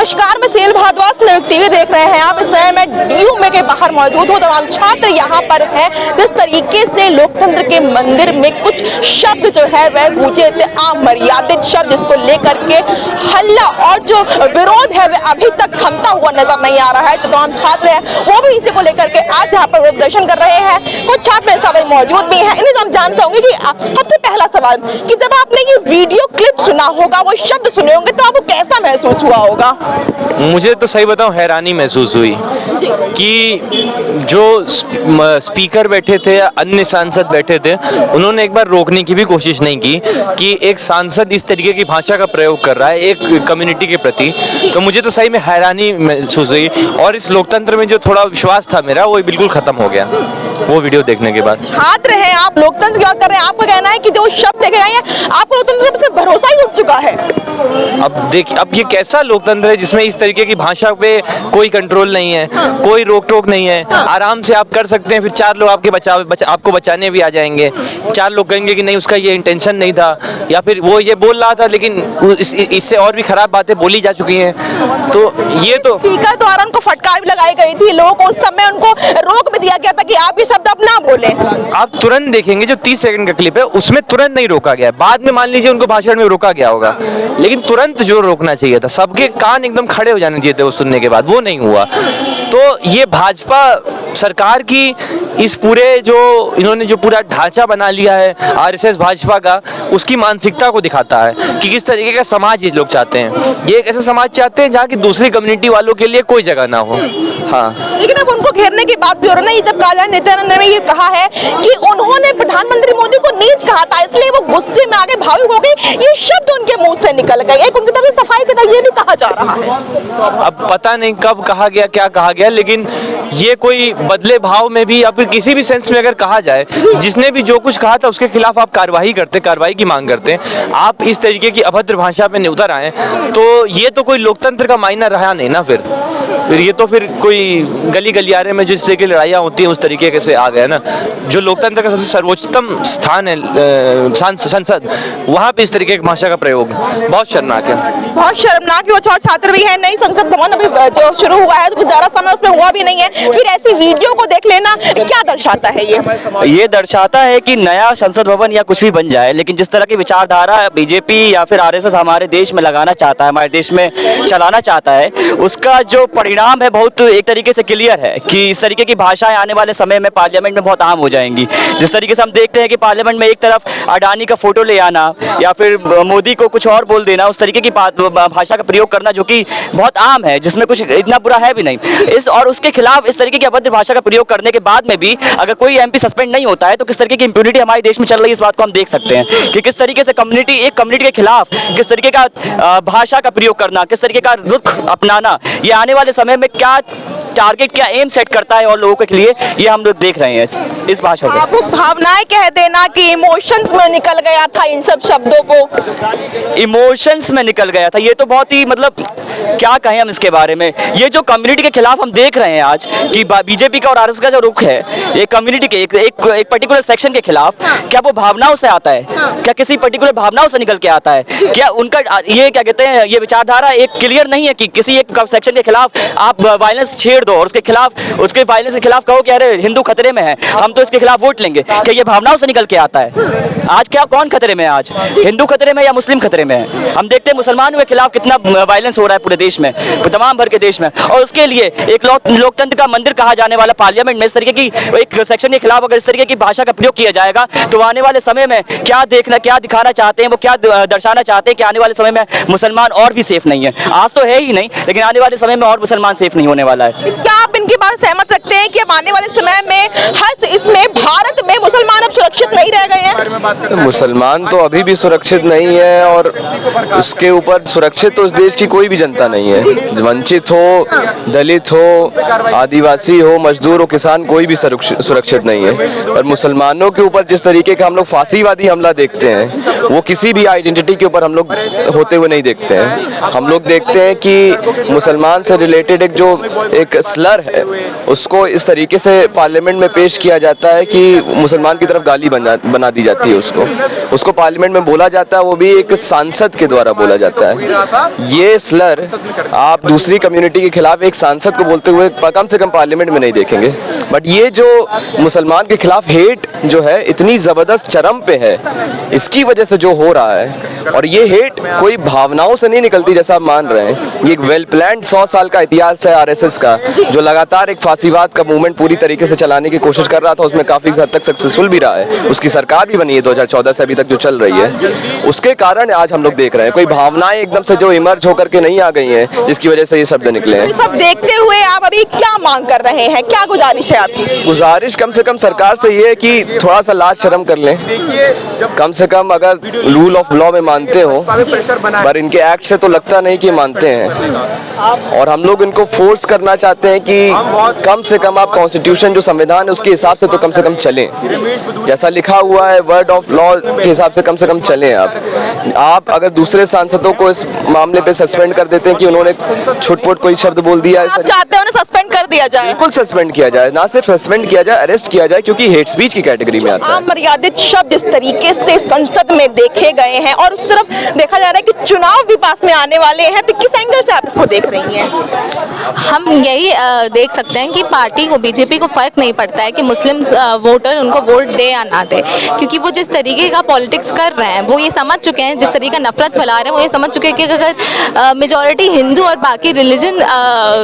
नमस्कार, मैं cell Bhardwaj TV देख रहे हैं आप। इस समय मैं डीयू के बाहर मौजूद हूँ। तमाम छात्र यहाँ पर हैं। जिस तरीके से लोकतंत्र के मंदिर में कुछ शब्द जो है वह गूंजे थे, अमर्यादित शब्द, जिसको लेकर के हल्ला और जो विरोध है वह अभी तक थमता हुआ नजर नहीं आ रहा है। जो तमाम छात्र हैं वो भी इसी को लेकर के आज यहाँ पर प्रदर्शन कर रहे हैं। कुछ छात्र मेरे साथ मौजूद भी हैं। इन्हें हम जान चाहूंगे कि सबसे पहला सवाल कि जब आपने ये वीडियो क्लिप सुना होगा, वो शब्द सुने होंगे, तो आपको कैसा महसूस हुआ होगा? मुझे तो सही बताऊं, हैरानी महसूस हुई कि जो स्पीकर बैठे थे या अन्य सांसद बैठे थे, उन्होंने एक बार रोकने की भी कोशिश नहीं की कि एक सांसद इस तरीके की भाषा का प्रयोग कर रहा है एक कम्युनिटी के प्रति। तो मुझे तो सही में हैरानी महसूस हुई और इस लोकतंत्र में जो थोड़ा विश्वास था मेरा, वो बिल्कुल खत्म हो गया वो वीडियो देखने के बाद। छात्र हैं आप, लोकतंत्र क्या कर रहे हैं, आपका कहना है कि जो शब्द देखे गए हैं आपको लोकतंत्र से भरोसा ही उठ चुका है। अब ये कैसा लोकतंत्र है जिसमें इस तरीके की भाषा पे कोई कंट्रोल नहीं है, कोई रोक टोक नहीं है, आराम से आप कर सकते हैं। फिर चार लोग आपको बचाने भी आ जाएंगे। चार लोग कहेंगे कि नहीं, उसका ये इंटेंशन नहीं था, या फिर वो ये बोल रहा था लेकिन इससे और भी खराब बातें बोली जा चुकी हैं। तो ये तो स्पीकर द्वारा उनको फटकार भी लगाई गई थी, लोगों को उस समय उनको रोक भी दिया गया था कि आप ये शब्द अब ना बोलें। आप तुरंत देखेंगे जो 30 सेकंड का क्लिप है उसमें तुरंत नहीं रोका गया। बाद में मान लीजिए उनको भाषण में रोका गया होगा, लेकिन तुरंत जो रोकना चाहिए था, सबके कान एकदम खड़े हो जाने चाहिए थे वो सुनने के बाद, वो नहीं हुआ। तो ये भाजपा सरकार की इस पूरे जो इन्होंने जो पूरा ढांचा बना लिया है आरएसएस भाजपा का, उसकी मानसिकता को दिखाता है कि किस तरीके का समाज ये लोग चाहते हैं। ये एक ऐसा समाज चाहते हैं जहाँ की दूसरी कम्युनिटी वालों के लिए कोई जगह ना हो। हाँ, लेकिन अब उनको घेरने की बात भी हो रही है। जब काला नेत्यानंद ने ये कहा है कि उन्होंने प्रधानमंत्री मोदी को नीच कहा था, इसलिए वो गुस्से में आगे भावुक हो गई, ये शब्द उनके मुंह से निकल गए। एक उनकी तरफ सफाई के तरह ये भी कहा जा रहा है। अब पता नहीं कब कहा गया, क्या कहा गया, लेकिन ये कोई बदले भाव में भी या फिर किसी भी सेंस में अगर कहा जाए, जिसने भी जो कुछ कहा था उसके खिलाफ आप कार्रवाई की मांग करते हैं, आप इस तरीके की अभद्र भाषा पे उतर आए, तो ये तो कोई लोकतंत्र का मायना रहा नहीं ना। फिर ये तो फिर कोई गली गलियारे में जिस तरीके की लड़ाइयाँ होती हैं उस तरीके से आ गए ना। जो लोकतंत्र का सबसे सर्वोच्चतम स्थान है संसद, वहाँ पे इस तरीके की भाषा का प्रयोग बहुत शर्मनाक है। बहुत शर्मनाक है। वो छात्र भी है, नई संसद भवन अभी जो शुरू हुआ है, कुछ ज़्यादा समय उसमें हुआ भी नहीं है, फिर ऐसी वीडियो को देख लेना क्या दर्शाता है? ये दर्शाता है कि नया संसद भवन या कुछ भी बन जाए, लेकिन जिस तरह की विचारधारा बीजेपी या फिर आरएसएस हमारे देश में लगाना चाहता है, हमारे देश में चलाना चाहता है, उसका जो परिणाम है बहुत एक तरीके से क्लियर है कि इस तरीके की भाषाएं आने वाले समय में पार्लियामेंट में बहुत आम हो जाएंगी। जिस तरीके से हम देखते हैं कि पार्लियामेंट में एक तरफ अडानी का फोटो ले आना या फिर मोदी को कुछ और बोल देना, उस तरीके की भाषा का प्रयोग करना जो कि बहुत आम है, जिसमें कुछ इतना बुरा है भी नहीं। और उसके खिलाफ इस तरीके की अभद्र भाषा का प्रयोग करने के बाद में भी अगर कोई एमपी सस्पेंड नहीं होता है, तो किस तरीके की इंप्यूनिटी हमारे देश में चल रही है, इस बात को हम देख सकते हैं कि किस तरीके से एक कम्युनिटी के खिलाफ किस तरीके का भाषा का प्रयोग करना, किस तरीके का रुख अपनाना, ये आने वाले समय में क्या टारगेट, क्या एम सेट करता है और लोगों के लिए, ये हम लोग देख रहे हैं इस भाषा से। आपको भावनाएं कह देना कि इमोशंस में निकल गया था, इन सब शब्दों को इमोशंस में निकल गया था, ये तो बहुत ही मतलब क्या कहें हम इसके बारे में। ये जो कम्युनिटी के खिलाफ हम देख रहे हैं आज कि बीजेपी का और आरएसएस का जो रुख है, ये कम्युनिटी के एक पर्टिकुलर सेक्शन के खिलाफ, क्या वो भावनाओं से आता है? क्या किसी पर्टिकुलर भावनाओं से निकल के आता है? क्या उनका ये क्या कहते हैं, ये विचारधारा एक क्लियर नहीं है कि किसी एक सेक्शन के खिलाफ आप वायलेंस छेड़ दो और उसके वायलेंस के खिलाफ कहो कि अरे हिंदू खतरे में है, हम तो इसके खिलाफ वोट लेंगे? क्या ये भावनाओं से निकल के आता है? आज क्या कौन खतरे में है? आज हिंदू खतरे में या मुस्लिम खतरे में है? हम देखते हैं मुसलमानों के खिलाफ कितना वायलेंस हो रहा है पूरे देश में, तमाम भर के देश में, और उसके लिए एक लोकतंत्र का मंदिर कहा जाने वाला पार्लियामेंट में इस तरीके की एक सेक्शन के खिलाफ अगर इस तरीके की भाषा का प्रयोग किया जाएगा, तो आने वाले समय में क्या दिखाना चाहते हैं, वो क्या दर्शाना चाहते हैं कि आने वाले समय में मुसलमान और भी सेफ नहीं है। आज तो है ही नहीं, लेकिन आने वाले समय में और मुसलमान सेफ नहीं होने वाला है। क्या आप इनकी बात सहमत रखते हैं कि अब आने वाले समय में इसमें भारत में मुसलमान अब सुरक्षित नहीं रह गए हैं? मुसलमान तो अभी भी सुरक्षित नहीं है, और उसके ऊपर सुरक्षित तो इस देश की कोई भी जनता नहीं है। वंचित हो, दलित हो, आदिवासी हो, मजदूर हो, किसान, कोई भी सुरक्षित नहीं है। और मुसलमानों के ऊपर जिस तरीके का हम लोग फांसीवादी हमला देखते हैं, वो किसी भी आइडेंटिटी के ऊपर हम लोग होते हुए नहीं देखते हैं। हम लोग देखते हैं कि मुसलमान से रिलेटेड एक स्लर है, उसको इस तरीके से पार्लियामेंट में पेश किया जाता है कि मुसलमान की तरफ गाली बना दी जाती है उसको पार्लियामेंट में बोला जाता है, वो भी एक सांसद के द्वारा बोला जाता है। ये स्लर आप दूसरी कम्युनिटी के खिलाफ एक सांसद को बोलते हुए कम से कम पार्लियामेंट में नहीं देखेंगे। बट ये जो मुसलमान के खिलाफ हेट जो है इतनी ज़बरदस्त चरम पे है, इसकी वजह से जो हो रहा है, और ये हेट कोई भावनाओं से नहीं निकलती जैसा आप मान रहे हैं। ये एक वेल प्लान्ड 100 साल का इतिहास है आरएसएस का, जो लगातार एक फांसीवाद का मूवमेंट पूरी तरीके से चलाने की कोशिश कर रहा था। उसमें काफ़ी हद तक सक्सेसफुल भी रहा है, उसकी सरकार भी बनी है 2014 से अभी तक जो चल रही है। उसके कारण आज हम लोग देख रहे हैं कोई भावनाएं एकदम से जो इमर्ज होकर के नहीं आ गई हैं, जिसकी वजह से ये शब्द निकले हैं। सब देखते हुए आप अभी क्या मांग कर रहे हैं, क्या गुजारिश है आपकी? गुजारिश कम से कम सरकार से ये है कि थोड़ा सा लाज शर्म कर लें। कम से कम अगर रूल ऑफ लॉ में मानते हो, पर इनके एक्ट से तो लगता नहीं कि मानते हैं। और हम लोग इनको फोर्स करना चाहते हैं कि कम से कम आप कॉन्स्टिट्यूशन जो संविधान है उसके हिसाब से तो कम से कम चलें, जैसा लिखा हुआ है वर्ड ऑफ लॉ के हिसाब से कम चलें। आप अगर दूसरे सांसदों को इस मामले पे सस्पेंड कर देते हैं कि उन्होंने छुटपुट कोई शब्द बोल दिया, आप चाहते हैं उन्हें सस्पेंड कर दिया जाए? बिल्कुल सस्पेंड किया जाए, ना सिर्फ सस्पेंड किया जाए, अरेस्ट किया जाए, क्योंकि हेट स्पीच की कैटेगरी में आता है। अमर्यादित शब्द इस तरीके से संसद में देखे गए हैं और उस तरफ देखा जा रहा है कि चुनाव भी पास में आने वाले हैं, तो किस एंगल से आप इसको देख रही हैं? हम यही देख सकते हैं कि पार्टी को, बीजेपी को फर्क नहीं पड़ता है कि मुस्लिम वोटर उनको वोट दे या ना दे, क्योंकि वो जिस तरीके का पॉलिटिक्स कर रहे हैं, वो ये समझ चुके हैं, जिस तरीके का नफरत फैला रहे हैं, वो ये समझ चुके हैं कि अगर मेजॉरिटी हिंदू और बाकी रिलीजन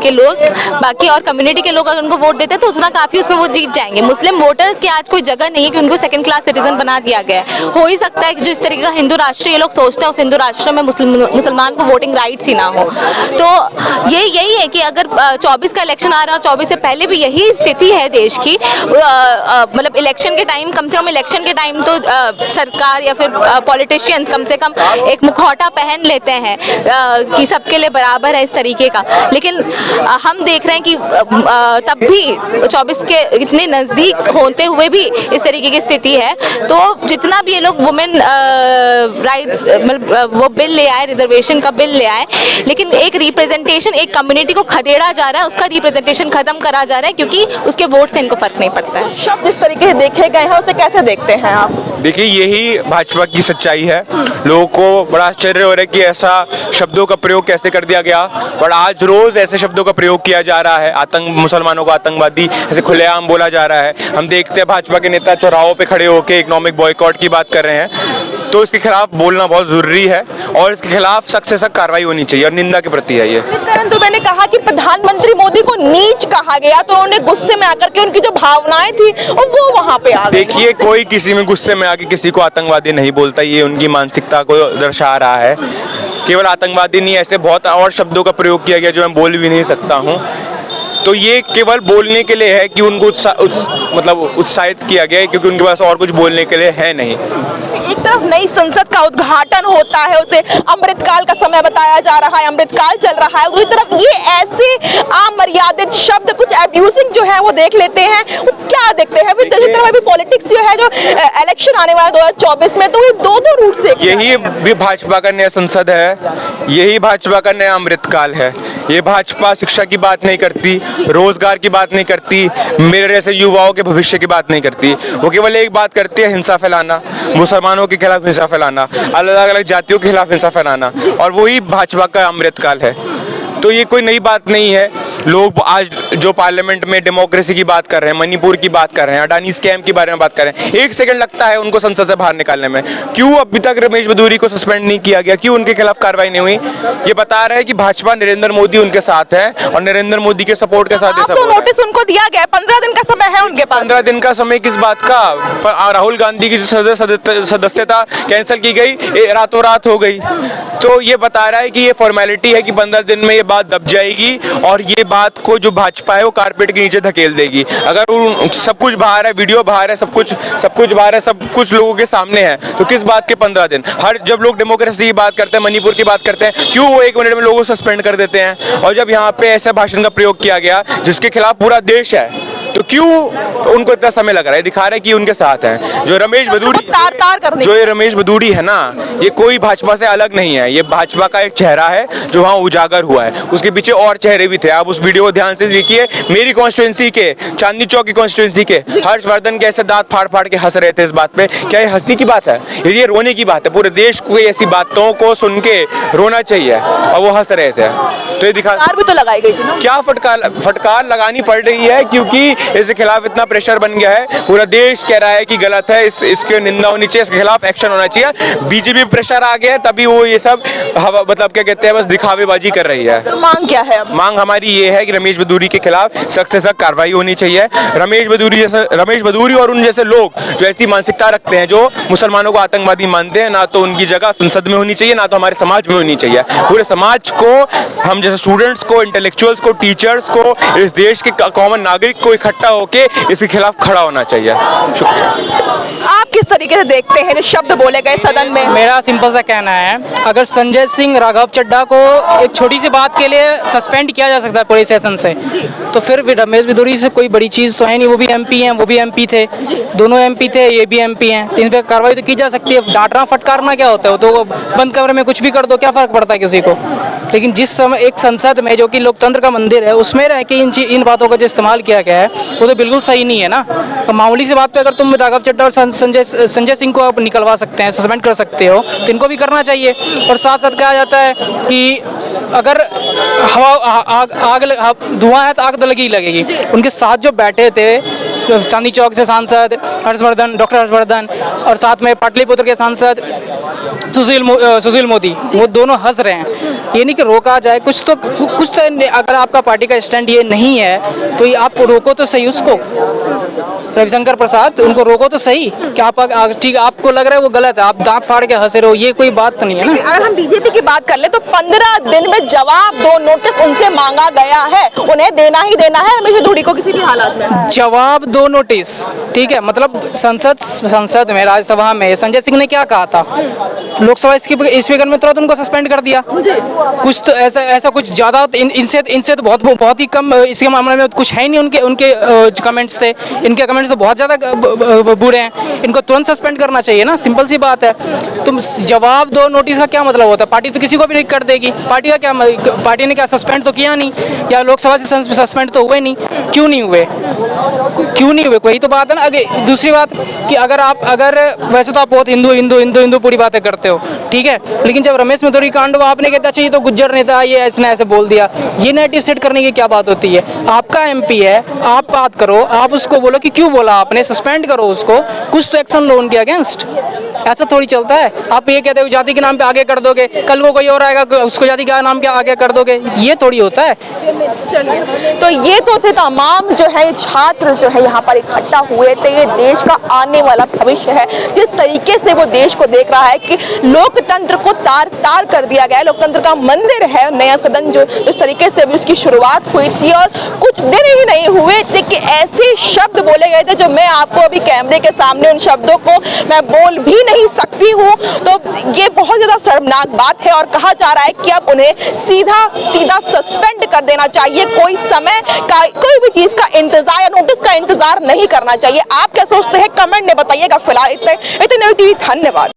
के लोग, बाकी और कम्युनिटी के लोग अगर उनको वोट देते हैं तो उतना काफ़ी उसमें वो जीत जाएंगे। मुस्लिम वोटर्स की आज कोई जगह नहीं है कि उनको सेकंड क्लास सिटीजन बना दिया गया है। हो ही सकता है कि जिस तरीके का हिंदू राष्ट्र ये लोग सोचते हैं, उस हिंदू राष्ट्र में मुसलमान को वोटिंग राइट्स ही ना हो। तो यही है कि अगर 24 का इलेक्शन आ रहा है और 24 से पहले भी यही स्थिति है देश की, मतलब इलेक्शन के टाइम, कम से कम इलेक्शन के टाइम तो सरकार या फिर पॉलिटिशियंस कम से कम एक मुखौटा पहन लेते हैं कि सबके लिए बराबर है इस तरीके का। लेकिन हम देख रहे हैं कि तब भी 24 के इतने नज़दीक होते हुए भी इस तरीके की स्थिति है। तो जितना भी ये लोग वुमेन राइट्स मतलब वो बिल ले आए, रिजर्वेशन का बिल ले आए, लेकिन एक रिप्रेजेंटेशन, एक कम्युनिटी को खदेड़ा जा रहा है, उसका रिप्रेजेंटेशन खत्म करा जा रहा है, क्योंकि उसके वोट से इनको फर्क नहीं पड़ता है। शब्द इस तरीके से देखे गए हैं, उसे कैसे देखते हैं आप? देखिए, यही भाजपा की सच्चाई है। लोगों को बड़ा आश्चर्य हो रहा है कि ऐसा शब्दों का प्रयोग कैसे कर दिया गया, पर आज रोज ऐसे शब्दों का प्रयोग किया जा रहा है। मुसलमानों को आतंकवादी ऐसे खुलेआम बोला जा रहा है। हम देखते हैं भाजपा के नेता चौराहों पे खड़े होकर इकोनॉमिक बॉयकॉट की बात कर रहे हैं। तो इसके खिलाफ बोलना बहुत जरूरी है और इसके खिलाफ सख्त से सख्त कार्रवाई होनी चाहिए और निंदा के प्रति है ये। तो मैंने कहा कि प्रधानमंत्री मोदी को नीच कहा गया, तो उन्होंने गुस्से में आकर के उनकी जो भावनाएं थी वो वहां पे आ गई। देखिए, कोई किसी में गुस्से में आके किसी को आतंकवादी नहीं बोलता, ये उनकी मानसिकता को दर्शा रहा है। केवल आतंकवादी नहीं, ऐसे बहुत और शब्दों का प्रयोग किया गया जो मैं बोल भी नहीं सकता हूँ। तो ये केवल बोलने के लिए है कि उनको मतलब उत्साहित किया गया है, क्योंकि उनके पास और कुछ बोलने के लिए है नहीं। एक तरफ नई संसद का उद्घाटन होता है, उसे अमृतकाल का समय बताया जा रहा है, अमृतकाल चल रहा है, दूसरी तरफ ये ऐसे अमर्यादित शब्द, कुछ अब्यूजिंग जो है वो देख लेते हैं। वो क्या देखते हैं? फिर दूसरी तरफ अभी पॉलिटिक्स जो है, जो इलेक्शन आने वाला 2024 में, तो ये दो रूट से। यही भी भाजपा का नया संसद है, यही भाजपा का नया अमृतकाल है। ये भाजपा शिक्षा की बात नहीं करती, रोजगार की बात नहीं करती, मेरे जैसे युवाओं के भविष्य की बात नहीं करती। वो केवल एक बात करती है, हिंसा फैलाना, मुसलमानों के खिलाफ हिंसा फैलाना, अलग अलग जातियों के खिलाफ हिंसा फैलाना, और वही भाजपा का अमृतकाल है। तो ये कोई नई बात नहीं है। लोग आज जो पार्लियामेंट में डेमोक्रेसी की बात कर रहे हैं, मणिपुर की बात कर रहे हैं, अडानी स्कैम के बारे में बात कर रहे हैं, एक सेकंड लगता है उनको संसद से बाहर निकालने में। क्यों अभी तक रमेश बदूरी को सस्पेंड नहीं किया गया? क्यों उनके खिलाफ कार्रवाई नहीं हुई? ये बता रहा है कि भाजपा नरेंद्र मोदी उनके साथ है और नरेंद्र मोदी के सपोर्ट के साथ। तो नोटिस उनको दिया गया, 15 दिन का समय है उनके पास। 15 दिन का समय किस बात का? राहुल गांधी की सदस्यता कैंसिल की गई, रातों रात हो गई। तो ये बता रहा है कि ये फॉर्मेलिटी है कि 15 दिन में ये बात दब जाएगी और ये बात को जो भाजपा है वो कारपेट के नीचे धकेल देगी। अगर सब कुछ बाहर है, वीडियो बाहर है, सब कुछ बाहर है, सब कुछ लोगों के सामने है, तो किस बात के 15 दिन? जब लोग डेमोक्रेसी की बात करते हैं, मणिपुर की बात करते हैं, क्यों वो 1 मिनट में लोगों को सस्पेंड कर देते हैं? और जब यहाँ पे ऐसा भाषण का प्रयोग किया गया जिसके खिलाफ पूरा देश है, तो क्यों उनको इतना समय लग रहा है? दिखा रहे हैं कि उनके साथ हैं। जो रमेश भदौड़ी, तार करने जो ये रमेश भदौड़ी है ना, ये कोई भाजपा से अलग नहीं है। ये भाजपा का एक चेहरा है जो वहाँ उजागर हुआ है। उसके पीछे और चेहरे भी थे। आप उस वीडियो को ध्यान से देखिए। मेरी कॉन्स्टिट्यूंसी के, चांदनी चौक की कॉन्स्टिट्यूंसी के हर्षवर्धन कैसे दांत फाड़ फाड़ के हंस रहे थे इस बात पे। क्या ये हंसी की बात है? ये रोने की बात है। पूरे देश को ऐसी बातों को सुन के रोना चाहिए और वो हंस रहे थे। तो ये दिखा तार भी तो लगाई गई थी ना। क्या फटकार लगानी पड़ रही है क्योंकि इसके खिलाफ इतना प्रेशर बन गया है। पूरा देश कह रहा है कि गलत है, इसके निंदा होनी चाहिए, इसके खिलाफ एक्शन होना चाहिए। बीजेपी प्रेशर आ गया है तभी वो ये सब मतलब क्या कहते हैं, बस दिखावेबाजी कर रही है। तो मांग क्या है अब? मांग हमारी ये है कि रमेश भदौड़ी के खिलाफ सख्त से सख्त कार्रवाई होनी चाहिए। रमेश भदौड़ी और उन जैसे लोग जो ऐसी मानसिकता रखते हैं, जो मुसलमानों को आतंकवादी मानते हैं, ना तो उनकी जगह संसद में होनी चाहिए, ना तो हमारे समाज में होनी चाहिए। पूरे समाज को, हम जैसे स्टूडेंट्स को, इंटेलेक्चुअल्स को, टीचर्स को, इस देश के कॉमन नागरिक को इकट्ठा होके इसके खिलाफ खड़ा होना चाहिए। शुक्रिया। आप किस तरीके से देखते हैं जो शब्द बोले गए सदन में? मेरा सिंपल सा कहना है, अगर संजय सिंह, राघव चड्ढा को एक छोटी सी बात के लिए सस्पेंड किया जा सकता है पूरे सेशन से, तो फिर रमेश भदौड़ी से कोई बड़ी चीज़ तो है नहीं। वो भी एमपी हैं, वो भी एमपी थे, दोनों एमपी थे, ये भी एमपी हैं। इन पर कार्रवाई तो की जा सकती है। डांटना फटकारना क्या होता है? तो बंद कमरे में कुछ भी कर दो, क्या फ़र्क पड़ता है किसी को? लेकिन जिस समय एक संसद में, जो कि लोकतंत्र का मंदिर है, उसमें रह के इन बातों का जो इस्तेमाल किया गया है वो तो बिल्कुल सही नहीं है ना। तो मामूली सी बात पे अगर तुम राघव चड्ढा और संजय सिंह को आप निकलवा सकते हैं, सस्पेंड कर सकते हो, तो इनको भी करना चाहिए। और साथ साथ कहा जाता है कि अगर धुआं है तो आग तो लगी ही लगेगी। उनके साथ जो बैठे थे चांदनी चौक से सांसद हर्षवर्धन, डॉक्टर हर्षवर्धन, और साथ में पाटलिपुत्र के सांसद सुशील मोदी, वो दोनों हंस रहे हैं। ये नहीं कि रोका जाए, कुछ तो अगर आपका पार्टी का स्टैंड ये नहीं है तो ये आप रोको तो सही उसको। रविशंकर प्रसाद, उनको रोको तो सही कि आप ठीक, आपको लग रहा है वो गलत है, आप दांत फाड़ के हंसे रहो, ये कोई बात तो नहीं है ना। अगर हम बीजेपी की बात कर ले तो 15 दिन में जवाब दो नोटिस उनसे मांगा गया है, उन्हें देना ही देना है रमेश भदौड़ी को किसी भी हालत में। जवाब दो नोटिस, ठीक है। मतलब संसद में, राज्यसभा में संजय सिंह ने क्या कहा था? लोकसभा स्पीकर में तुरंत उनको सस्पेंड कर दिया। कुछ तो ऐसा कुछ ज्यादा इनसे तो बहुत ही कम इसके मामले में कुछ है ही नहीं। उनके कमेंट्स थे, इनके कमेंट्स तो बहुत ज्यादा बुरे हैं। इनको तुरंत सस्पेंड करना चाहिए ना, सिंपल सी बात है। तुम जवाब दो नोटिस का क्या मतलब होता है? पार्टी तो किसी को भी नहीं कर देगी। पार्टी का क्या, पार्टी ने क्या सस्पेंड तो किया नहीं, या लोकसभा से सस्पेंड तो हुए नहीं? क्यों नहीं हुए? कोई तो बात है ना। दूसरी बात कि अगर वैसे तो आप बहुत हिंदू पूरी बातें करते हो, ठीक है, लेकिन जब रमेश भदौड़ी कांड हुआ, आपने कहता चाहिए तो गुज्जर नेता ये ऐसे बोल दिया। ये नेरेटिव सेट करने की क्या बात होती है? आपका एमपी है, आप बात करो, आप उसको बोलो कि क्यों बोला आपने, सस्पेंड करो उसको, कुछ तो एक्शन लो उनके अगेंस्ट। ऐसा थोड़ी चलता है। आप ये कहते हो जाति के नाम पे आगे कर दोगे, कल को कोई और आएगा उसको जाति के नाम पे आगे कर दोगे, ये थोड़ी होता है। तो ये तो थे तमाम जो है छात्र जो है यहाँ पर इकट्ठा हुए थे। ये देश का आने वाला भविष्य है। जिस तरीके से वो देश को देख रहा है कि लोकतंत्र को तार तार कर दिया गया है, लोकतंत्र का मंदिर है नया सदन, जो इस तरीके से अभी उसकी शुरुआत हुई थी और कुछ दिन ही नहीं हुए थे कि ऐसे शब्द बोले गए थे जो मैं आपको अभी कैमरे के सामने उन शब्दों को मैं बोल भी नहीं सकती हूँ। तो ये बहुत ज्यादा शर्मनाक बात है और कहा जा रहा है कि अब उन्हें सीधा सस्पेंड कर देना चाहिए। कोई समय का, कोई भी चीज का इंतजार या नोटिस का इंतजार नहीं करना चाहिए। आप क्या सोचते हैं? कमेंट में बताइएगा। फिलहाल इतने टीवी, धन्यवाद।